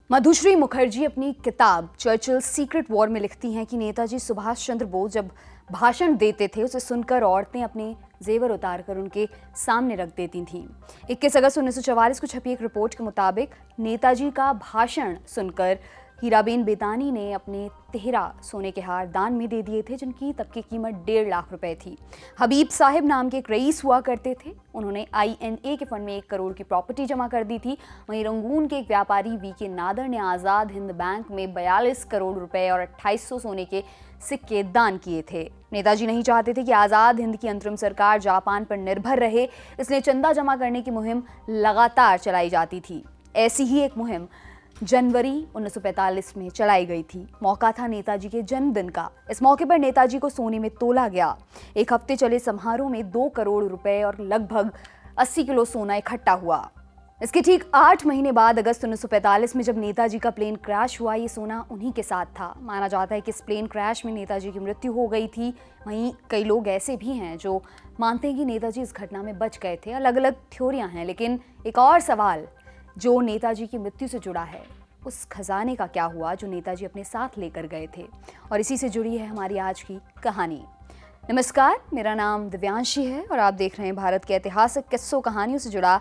मधुश्री मुखर्जी अपनी किताब Churchill secret war में लिखती हैं कि नेताजी सुभाष चंद्र बोस जब भाषण देते थे उसे सुनकर औरतें अपने जेवर उतारकर उनके सामने रख देती थीं। 21 अगस्त 1944 को छपी एक रिपोर्ट के मुताबिक नेताजी का भाषण सुनकर हीराबेन बेतानी ने अपने तिहरा सोने के हार दान में दे दिए थे, जिनकी तब की कीमत 1.5 लाख रुपए थी। हबीब साहिब नाम के एक रईस हुआ करते थे। उन्होंने INA के फंड में 1 करोड़ की प्रॉपर्टी जमा कर दी थी। वहीं रंगून के एक व्यापारी VK नादर ने आज़ाद हिंद बैंक में 42 करोड़ रुपए और 2800 सोने के सिक्के दान किए थे। नेताजी नहीं चाहते थे कि आज़ाद हिंद की अंतरिम सरकार जापान पर निर्भर रहे, इसलिए चंदा जमा करने की मुहिम लगातार चलाई जाती थी। ऐसी ही एक मुहिम जनवरी 1945 में चलाई गई थी। मौका था नेताजी के जन्मदिन का। इस मौके पर नेताजी को सोने में तोला गया। एक हफ्ते चले समारोह में 2 करोड़ रुपए और लगभग 80 किलो सोना इकट्ठा हुआ। इसके ठीक 8 महीने बाद अगस्त 1945 में जब नेताजी का प्लेन क्रैश हुआ, ये सोना उन्हीं के साथ था। माना जाता है कि इस प्लेन क्रैश में नेताजी की मृत्यु हो गई थी। वहीं कई लोग ऐसे भी हैं जो मानते हैं कि नेताजी इस घटना में बच गए थे। अलग अलग थ्योरियां हैं, लेकिन एक और सवाल जो नेताजी की मृत्यु से जुड़ा है, उस खजाने का क्या हुआ जो नेताजी अपने साथ लेकर गए थे, और इसी से जुड़ी है हमारी आज की कहानी। नमस्कार, मेरा नाम दिव्यांशी है और आप देख रहे हैं भारत के ऐतिहासिक किस्सों कहानियों से जुड़ा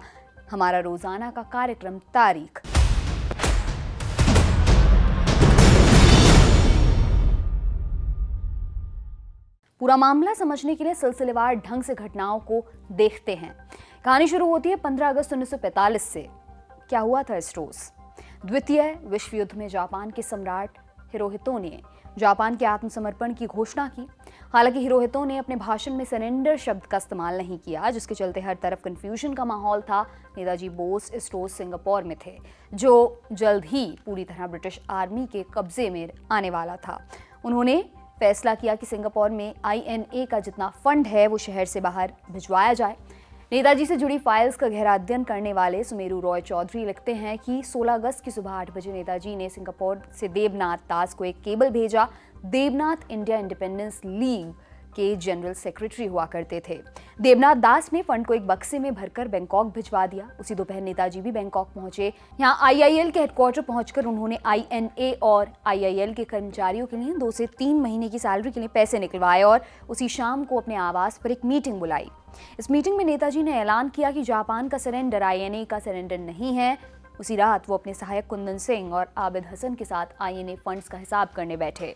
हमारा रोजाना का कार्यक्रम तारीख। पूरा मामला समझने के लिए सिलसिलेवार ढंग से घटनाओं को देखते हैं। कहानी शुरू होती है 15 अगस्त 1945 से। क्या हुआ था इस रोज? द्वितीय विश्व युद्ध में जापान के सम्राट हिरोहितो ने जापान के आत्मसमर्पण की घोषणा की। हालांकि हिरोहितो ने अपने भाषण में सरेंडर शब्द का इस्तेमाल नहीं किया, जिसके चलते हर तरफ कंफ्यूजन का माहौल था। नेताजी बोस इस रोज सिंगापुर में थे, जो जल्द ही पूरी तरह ब्रिटिश आर्मी के कब्जे में आने वाला था। उन्होंने फैसला किया कि सिंगापुर में INA का जितना फंड है वो शहर से बाहर भिजवाया जाए। नेताजी से जुड़ी फाइल्स का गहरा अध्ययन करने वाले सुमेरु रॉय चौधरी लिखते हैं कि 16 अगस्त की सुबह 8 बजे नेताजी ने सिंगापुर से देवनाथ दास को एक केबल भेजा। देवनाथ इंडिया इंडिपेंडेंस लीग के जनरल सेक्रेटरी हुआ करते थे। देवनाथ दास ने फंड को एक बक्से में भरकर बैंकॉक भिजवा दिया। उसी दोपहर नेताजी भी बैंकॉक पहुंचे। यहाँ IIL के हेडक्वार्टर पहुंचकर उन्होंने INA और IIL के कर्मचारियों के लिए 2 से 3 महीने की सैलरी के लिए पैसे निकलवाए और उसी शाम को अपने आवास पर एक मीटिंग बुलाई। इस मीटिंग में नेताजी ने ऐलान किया कि जापान का सरेंडर INA का सरेंडर नहीं है। उसी रात वो अपने सहायक कुंदन सिंह और आबिद हसन के साथ INA फंड्स का हिसाब करने बैठे।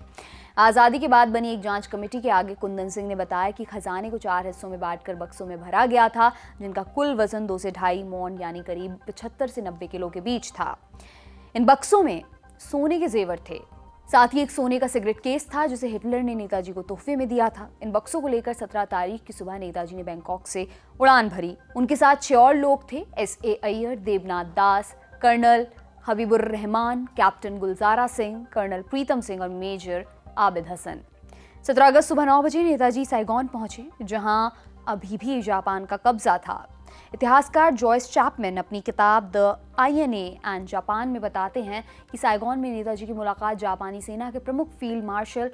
आज़ादी के बाद बनी एक जांच कमेटी के आगे कुंदन सिंह ने बताया कि खजाने को 4 हिस्सों में बांटकर बक्सों में भरा गया था, जिनका कुल वजन 2 से 2.5 मौन यानी करीब 75 से 90 किलो के बीच था। इन बक्सों में सोने के जेवर थे। साथ ही एक सोने का सिगरेट केस था जिसे हिटलर ने नेताजी को तोहफे में दिया था। इन बक्सों को लेकर 17 तारीख की सुबह नेताजी ने बैंकॉक से उड़ान भरी। उनके साथ 6 और लोग थे। SA Iyer, Debnath Das, colonel Habibur Rahman, captain Gulzara Singh, colonel Pritam Singh और मेजर आबिद हसन। 17 अगस्त सुबह 9 बजे नेताजी साइगोन पहुंचे, जहां अभी भी जापान का कब्जा था। इतिहासकार जॉयस चैपमैन अपनी किताब द INA एंड जापान में बताते हैं कि साइगोन में नेताजी की मुलाकात जापानी सेना के प्रमुख फील्ड मार्शल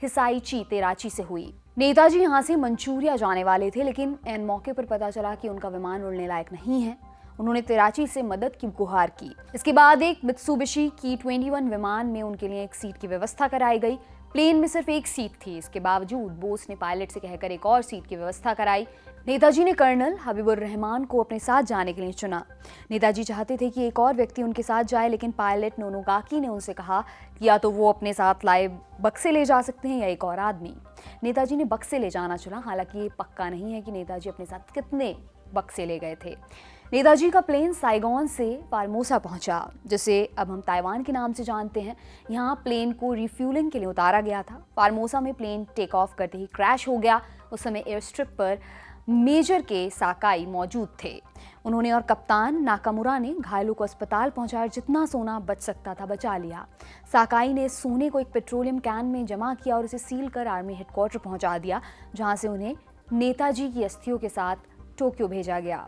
हिसाइची तेराची से हुई। नेताजी यहां से मंचूरिया जाने वाले थे, लेकिन ऐन मौके पर पता चला कि उनका विमान उड़ने लायक नहीं है। उन्होंने तेराची से मदद की गुहार की। इसके बाद एक मित्सुबिशी की 21 विमान में उनके लिए एक सीट की व्यवस्था कराई गई। प्लेन में सिर्फ एक सीट थी। इसके बावजूद बोस ने पायलट से कहकर एक और सीट की व्यवस्था कराई। नेताजी ने कर्नल हबीबुर रहमान को अपने साथ जाने के लिए चुना। नेताजी चाहते थे कि एक और व्यक्ति उनके साथ जाए, लेकिन पायलट नोनोगाकी ने उनसे कहा कि या तो वो अपने साथ लाए बक्से ले जा सकते हैं या एक और आदमी। नेताजी ने बक्से ले जाना चुना। हालांकि ये पक्का नहीं है कि नेताजी अपने साथ कितने बक्से ले गए थे। नेताजी का प्लेन साइगोन से फार्मोसा पहुंचा, जिसे अब हम ताइवान के नाम से जानते हैं। यहाँ प्लेन को रिफ्यूलिंग के लिए उतारा गया था। फार्मोसा में प्लेन टेक ऑफ करते ही क्रैश हो गया। उस समय एयर स्ट्रिप पर मेजर के साकाई मौजूद थे। उन्होंने और कप्तान नाकामुरा ने घायलों को अस्पताल पहुंचाया। जितना सोना बच सकता था बचा लिया। साकाई ने सोने को एक पेट्रोलियम कैन में जमा किया और उसे सील कर आर्मी हेडक्वार्टर पहुंचा दिया, जहां से उन्हें नेताजी की अस्थियों के साथ टोक्यो भेजा गया।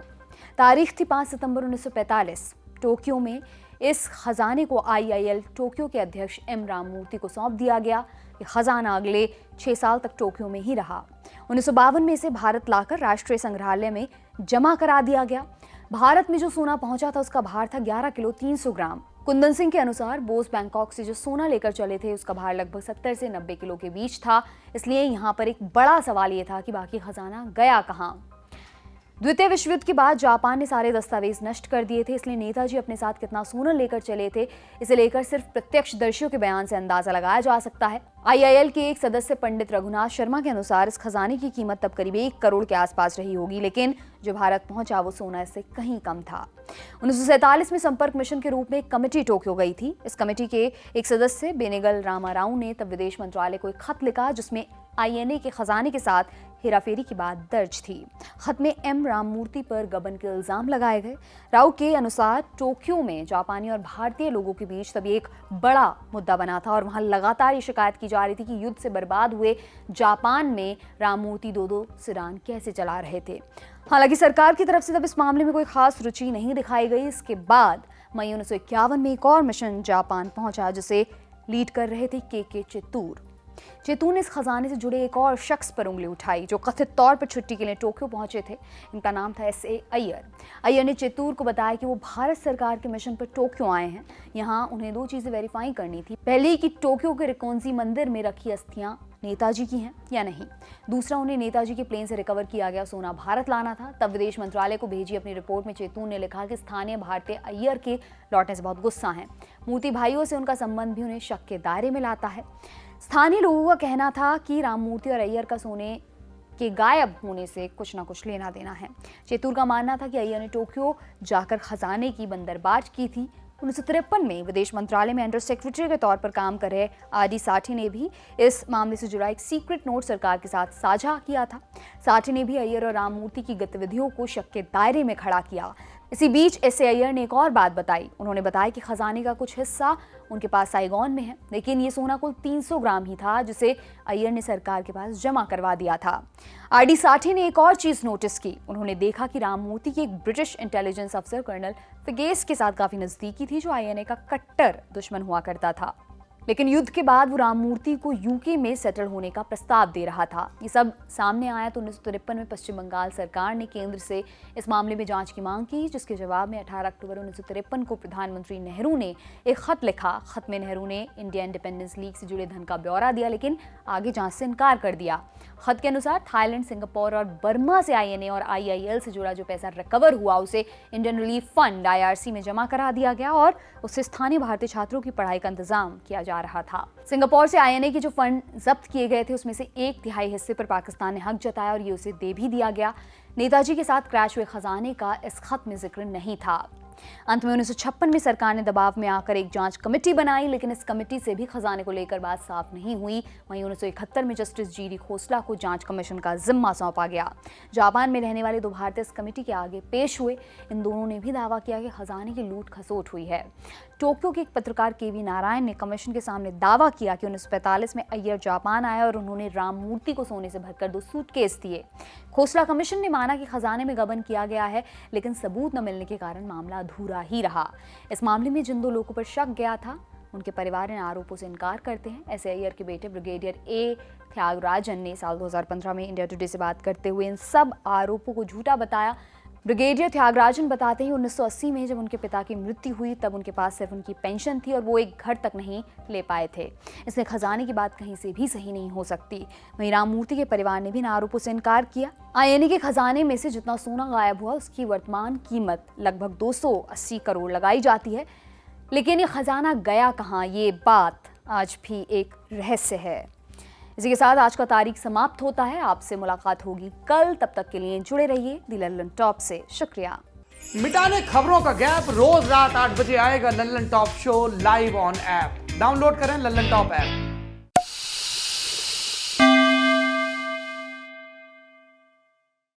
तारीख थी 5 सितंबर 1945। टोक्यो में इस खजाने को IIL टोक्यो के अध्यक्ष M राममूर्ति को सौंप दिया गया। ये खजाना अगले 6 साल तक टोक्यो में ही रहा। 1952 में इसे भारत लाकर राष्ट्रीय संग्रहालय में जमा करा दिया गया। भारत में जो सोना पहुंचा था उसका भार था 11 किलो 300 ग्राम। कुंदन सिंह के अनुसार बोस बैंकॉक से जो सोना लेकर चले थे उसका भार लगभग 70 से 90 किलो के बीच था। इसलिए यहाँ पर एक बड़ा सवाल ये था कि बाकी खजाना गया कहाँ। द्वितीय विश्व युद्ध के बाद जापान ने सारे दस्तावेज नष्ट कर दिए थे, इसलिए नेताजी अपने साथ कितना सोना लेकर चले थे इसे लेकर सिर्फ प्रत्यक्षदर्शियों के बयान से अंदाजा लगाया जा सकता है। आईआईएल के एक सदस्य पंडित रघुनाथ शर्मा के अनुसार इस खजाने की कीमत तब करीब 1 करोड़ के आसपास रही होगी, लेकिन जो भारत पहुंचा वो सोना इससे कहीं कम था। 1947 में संपर्क मिशन के रूप में एक कमेटी टोक्यो गई थी। इस कमेटी के एक सदस्य बेनेगल रामाराव ने तब विदेश मंत्रालय को एक खत लिखा जिसमें आईएनए के खजाने के साथ हेराफेरी की बात दर्ज थी। खत में एम राममूर्ति पर गबन के इल्जाम लगाए गए। राव के अनुसार टोक्यो में जापानी और भारतीय लोगों के बीच तब एक बड़ा मुद्दा बना था और वहां लगातार ये शिकायत की जा रही थी कि युद्ध से बर्बाद हुए जापान में राममूर्ति दो सिरान कैसे चला रहे थे। हालांकि सरकार की तरफ से तब इस मामले में कोई खास रुचि नहीं दिखाई गई। इसके बाद मई 1951 में एक और मिशन जापान पहुंचा जिसे लीड कर रहे थे के चित्तूर। चित्तूर ने इस खजाने से जुड़े एक और शख्स पर उंगली उठाई जो कथित तौर पर छुट्टी के लिए टोक्यो पहुंचे थे। इनका नाम था S.A. अय्यर। अय्यर ने चित्तूर को बताया कि वो भारत सरकार के मिशन पर टोक्यो आए हैं। यहाँ उन्हें 2 चीजें वेरीफाई करनी थी। पहली कि टोक्यो के रिकोन्जी मंदिर में रखी अस्थियां नेताजी की हैं या नहीं। दूसरा, उन्हें नेताजी के प्लेन से रिकवर किया गया सोना भारत लाना था। तब विदेश मंत्रालय को भेजी अपनी रिपोर्ट में चित्तूर ने लिखा कि स्थानीय भारतीय अय्यर के लौटने से बहुत गुस्सा हैं। मूर्ति भाइयों से उनका संबंध भी उन्हें शक के दायरे में लाता है। स्थानीय लोगों का कहना था कि राममूर्ति और अय्यर का सोने के गायब होने से कुछ ना कुछ लेना देना है। चित्तूर का मानना था कि अय्यर ने टोक्यो जाकर खजाने की बंदरबांट की थी। 1953 में विदेश मंत्रालय में अंडर सेक्रेटरी के तौर पर काम कर रहे आर.डी. साठी ने भी इस मामले से जुड़ा एक सीक्रेट नोट सरकार के साथ साझा किया था। साठी ने भी अय्यर और राममूर्ति की गतिविधियों को शक के दायरे में खड़ा किया। इसी बीच S.A. अय्यर ने एक और बात बताई। उन्होंने बताया कि खजाने का कुछ हिस्सा उनके पास साइगॉन में है, लेकिन ये सोना कुल 300 ग्राम ही था जिसे अय्यर ने सरकार के पास जमा करवा दिया था। आर.डी. साठी ने एक और चीज नोटिस की। उन्होंने देखा कि राममूर्ति की एक ब्रिटिश इंटेलिजेंस अफसर कर्नल फिगेस के साथ काफी नजदीकी थी जो आईएनए का कट्टर दुश्मन हुआ करता था। लेकिन युद्ध के बाद वो राममूर्ति को यूके में सेटल होने का प्रस्ताव दे रहा था। ये सब सामने आया तो 1953 में पश्चिम बंगाल सरकार ने केंद्र से इस मामले में जांच की मांग की, जिसके जवाब में 18 अक्टूबर 1953 को प्रधानमंत्री नेहरू ने एक खत लिखा। खत में नेहरू ने इंडिया इंडिपेंडेंस लीग से जुड़े धन का ब्यौरा दिया, लेकिन आगे जांच से इनकार कर दिया। खत के अनुसार थाईलैंड, सिंगापुर और बर्मा से आईएनए और आईआईएल से जुड़ा जो पैसा रिकवर हुआ उसे इंडियन रिलीफ फंड IRC में जमा करा दिया गया और उससे स्थानीय भारतीय छात्रों की पढ़ाई का इंतजाम किया जा रहा था। सिंगापुर से आईएनए के जो फंड जब्त किए गए थे उसमें से 1/3 हिस्से पर पाकिस्तान ने हक जताया और ये उसे दे भी दिया गया। नेताजी के साथ क्रैश हुए खजाने का इस खत में जिक्र नहीं था। अंत में 1956 में सरकार ने दबाव में आकर एक जांच कमेटी बनाई, लेकिन इस कमेटी से भी खजाने को लेकर बात साफ नहीं हुई। वहीं 1971 में जस्टिस GD खोसला को जांच कमीशन का जिम्मा सौंपा गया। जापान में रहने वाले 2 भारतीय इस कमेटी के आगे पेश हुए। इन दोनों ने भी दावा किया कि खजाने की लूट खसोट हुई है। टोक्यो के एक पत्रकार KV नारायण ने कमीशन के सामने दावा किया कि 1945 में अय्यर जापान आया और उन्होंने राममूर्ति को सोने से भरकर 2 सूटकेस दिए। खोसला कमीशन ने माना कि खजाने में गबन किया गया है, लेकिन सबूत न मिलने के कारण मामला अधूरा ही रहा। इस मामले में जिन 2 लोगों पर शक गया था उनके परिवार ने आरोपों से इनकार करते हैं। S.A. अय्यर के बेटे ब्रिगेडियर A. त्यागराजन ने साल 2015 में इंडिया टुडे से बात करते हुए इन सब आरोपों को झूठा बताया। ब्रिगेडियर त्यागराजन बताते हैं 1980 में जब उनके पिता की मृत्यु हुई तब उनके पास सिर्फ उनकी पेंशन थी और वो एक घर तक नहीं ले पाए थे। इसलिए खजाने की बात कहीं से भी सही नहीं हो सकती। वहीं राममूर्ति के परिवार ने भी इन आरोपों से इनकार किया। आईएनए के खजाने में से जितना सोना गायब हुआ उसकी वर्तमान कीमत लगभग 280 करोड़ लगाई जाती है, लेकिन ये खजाना गया कहाँ, ये बात आज भी एक रहस्य है। इसी के साथ आज का तारीख समाप्त होता है। आपसे मुलाकात होगी कल, तब तक के लिए जुड़े रहिए दी लल्लन टॉप से। शुक्रिया। मिटाने खबरों का गैप रोज रात 8 बजे आएगा Lallan top show live on app. Download करें लल्लन टॉप ऐप।